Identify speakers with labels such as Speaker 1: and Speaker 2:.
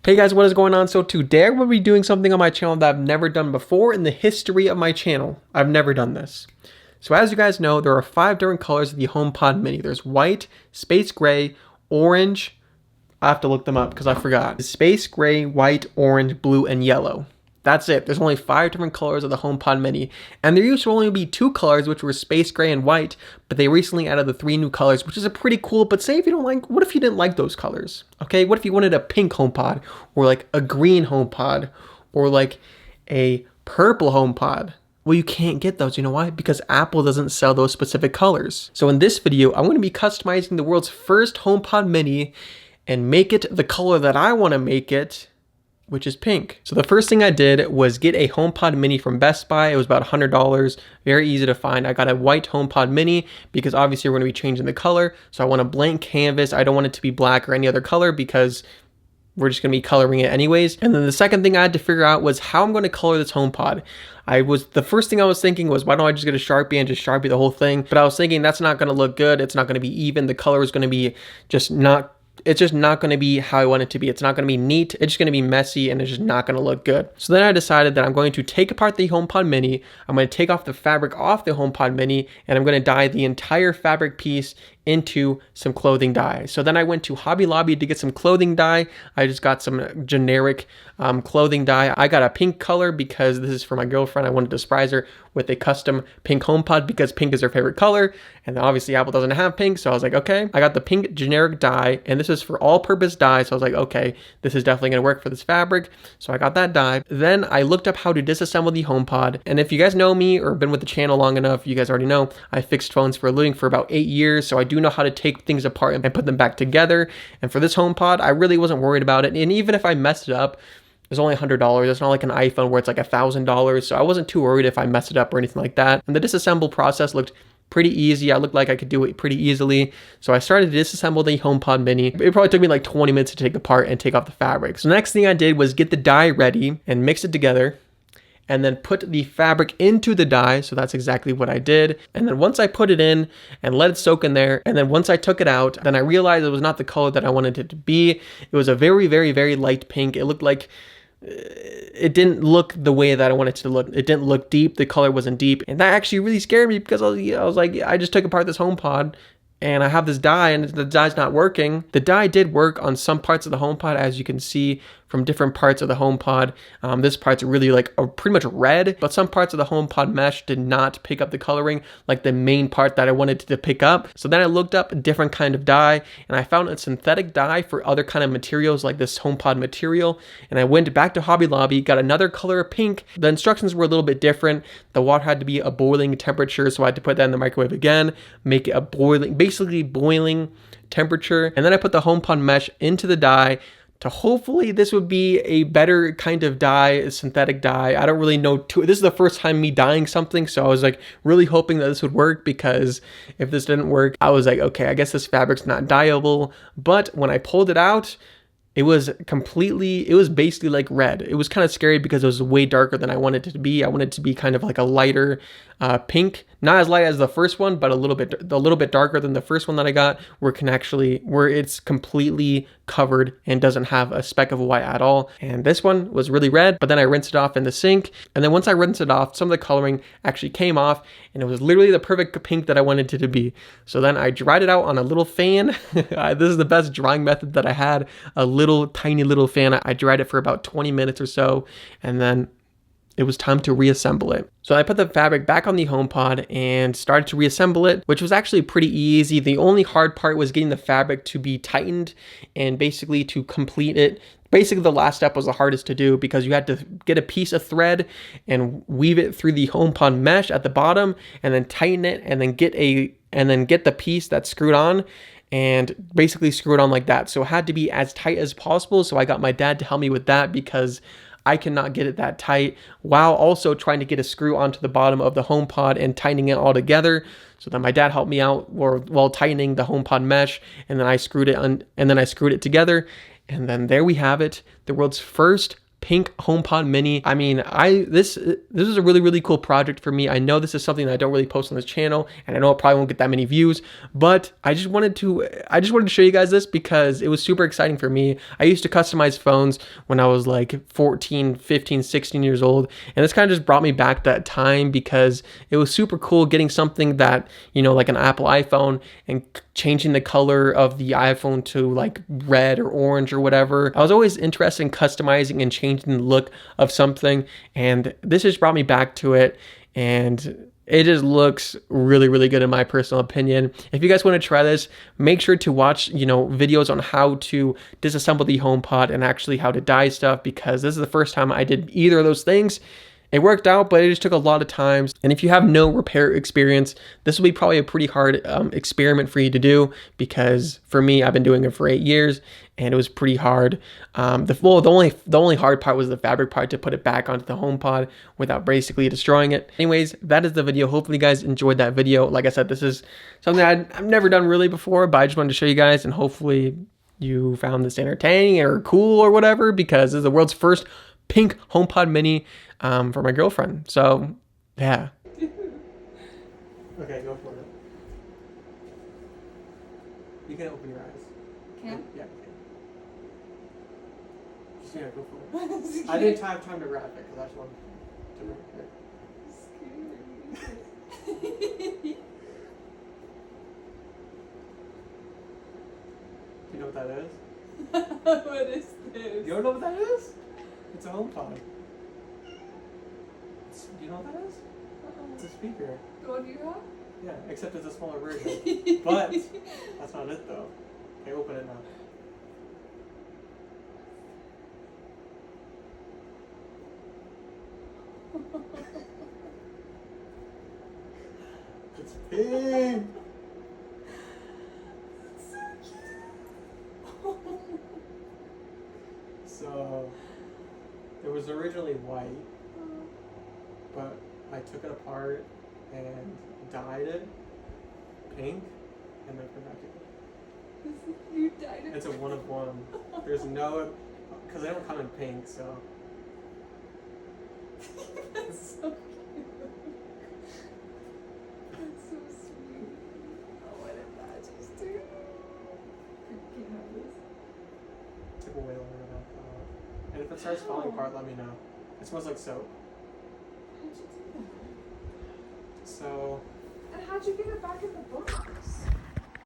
Speaker 1: Hey guys, what is going on? So today I'm going to be doing something on my channel that I've never done before in the history of my channel. I've never done this. So as you guys know, there are 5 different colors of the HomePod mini. There's white, space gray, orange. I have to look them up because I forgot. Space gray, white, orange, blue, and yellow. That's it. There's only 5 different colors of the HomePod mini. And there used to only be 2 colors, which were space gray and white, but they recently added the 3 new colors, which is a pretty cool. But say if you don't like, what if you didn't like those colors? Okay, what if you wanted a pink HomePod, or like a green HomePod, or like a purple HomePod? Well, you can't get those. You know why? Because Apple doesn't sell those specific colors. So in this video, I'm going to be customizing the world's first HomePod mini and make it the color that I want to make it, which is pink. So the first thing I did was get a HomePod mini from Best Buy. It was about $100, very easy to find. I got a white HomePod mini because obviously we're gonna be changing the color. So I want a blank canvas. I don't want it to be black or any other color because we're just gonna be coloring it anyways. And then the second thing I had to figure out was how I'm gonna color this HomePod. The first thing I was thinking was, why don't I just get a Sharpie and just Sharpie the whole thing? But I was thinking that's not gonna look good. It's not gonna be even. The color is gonna be it's just not going to be how I want it to be. It's not going to be neat. It's just going to be messy and it's just not going to look good. So then I decided that I'm going to take apart the HomePod mini. I'm going to take off the fabric off the HomePod mini and I'm going to dye the entire fabric piece into some clothing dye. So then I went to Hobby Lobby to get some clothing dye. I just got some generic clothing dye. I got a pink color because this is for my girlfriend. I wanted to surprise her with a custom pink HomePod because pink is her favorite color. And obviously Apple doesn't have pink. So I was like, okay, I got the pink generic dye and this is for all-purpose dye. So I was like, okay, this is definitely going to work for this fabric. So I got that dye. Then I looked up how to disassemble the HomePod. And if you guys know me or been with the channel long enough, you guys already know I fixed phones for a living for about 8 years. So I do know how to take things apart and put them back together. And for this HomePod, I really wasn't worried about it. And even if I messed it up, it's only $100. It's not like an iPhone where it's like $1,000. So I wasn't too worried if I messed it up or anything like that. And the disassemble process looked pretty easy. I looked like I could do it pretty easily. So I started to disassemble the HomePod mini. It probably took me like 20 minutes to take apart and take off the fabric. So the next thing I did was get the dye ready and mix it together, and then put the fabric into the dye. So that's exactly what I did. And then once I put it in and let it soak in there, and then once I took it out, then I realized it was not the color that I wanted it to be. It was a very, very, very light pink. It looked like it didn't look the way that I wanted it to look. It didn't look deep. The color wasn't deep. And that actually really scared me because I was like, I just took apart this HomePod and I have this dye and the dye's not working. The dye did work on some parts of the HomePod, as you can see from different parts of the HomePod. This part's really like pretty much red, but some parts of the HomePod mesh did not pick up the coloring, like the main part that I wanted to pick up. So then I looked up a different kind of dye and I found a synthetic dye for other kind of materials like this HomePod material. And I went back to Hobby Lobby, got another color of pink. The instructions were a little bit different. The water had to be a boiling temperature, so I had to put that in the microwave again, make it a basically boiling temperature. And then I put the HomePod mesh into the dye to hopefully this would be a better kind of dye, a synthetic dye. I don't really know. This is the first time me dyeing something, so I was like really hoping that this would work, because if this didn't work, I was like, okay, I guess this fabric's not dyeable. But when I pulled it out, it was basically like red. It was kind of scary because it was way darker than I wanted it to be. I wanted it to be kind of like a lighter pink, not as light as the first one, but a little bit darker than the first one that I got, where it's completely covered and doesn't have a speck of white at all. And this one was really red, but then I rinsed it off in the sink. And then once I rinsed it off, some of the coloring actually came off and it was literally the perfect pink that I wanted it to be. So then I dried it out on a little fan. This is the best drying method that I had, a tiny little fan. I dried it for about 20 minutes or so, and then it was time to reassemble it. So I put the fabric back on the HomePod and started to reassemble it, which was actually pretty easy. The only hard part was getting the fabric to be tightened and basically to complete it. Basically, the last step was the hardest to do because you had to get a piece of thread and weave it through the HomePod mesh at the bottom, and then tighten it, and then get the piece that's screwed on and basically screw it on like that. So it had to be as tight as possible. So I got my dad to help me with that because I cannot get it that tight, while also trying to get a screw onto the bottom of the HomePod and tightening it all together. So then my dad helped me out while tightening the HomePod mesh, and then I screwed it together. And then there we have it, the world's first pink HomePod mini. I mean, this is a really cool project for me. I know this is something that I don't really post on this channel, and I know it probably won't get that many views, but I just wanted to show you guys this because it was super exciting for me. I used to customize phones when I was like 14, 15, 16 years old, and this kind of just brought me back that time because it was super cool getting something that, you know, like an Apple iPhone and changing the color of the iPhone to like red or orange or whatever. I was always interested in customizing and changing the look of something, and this just brought me back to it, and it just looks really good in my personal opinion. If you guys want to try this, make sure to watch, you know, videos on how to disassemble the HomePod and actually how to dye stuff, because this is the first time I did either of those things. It worked out, but it just took a lot of times. And if you have no repair experience, this will be probably a pretty hard experiment for you to do, because for me, I've been doing it for 8 years and it was pretty hard. The only hard part was the fabric part, to put it back onto the HomePod without basically destroying it. Anyways, that is the video. Hopefully you guys enjoyed that video. Like I said, this is something I've never done really before, but I just wanted to show you guys, and hopefully you found this entertaining or cool or whatever, because this is the world's first pink HomePod mini for my girlfriend. So yeah. Okay, go for it. You can open your eyes.
Speaker 2: Can?
Speaker 1: Yeah. Just yeah, go for it. I didn't have time to wrap it because I just wanted to wrap it. You know what that is?
Speaker 2: What is this?
Speaker 1: You don't know what that is? It's a HomePod. You know what that is? It's a speaker.
Speaker 2: The one you have?
Speaker 1: Yeah, except it's a smaller version. But that's not it though. Okay, open it now. It's pink.
Speaker 2: So cute.
Speaker 1: So it was originally white, but I took it apart and dyed it pink, and then put it back together.
Speaker 2: You dyed it.
Speaker 1: It's a one of one. There's no, because they don't come in pink, so.
Speaker 2: That's so cute. That's so sweet. Oh, what did that just do? You can't have this.
Speaker 1: It took way longer than I thought. And if it starts falling apart, let me know. It smells like soap.
Speaker 2: How'd you do that?
Speaker 1: So.
Speaker 2: And how'd you get it back in the box?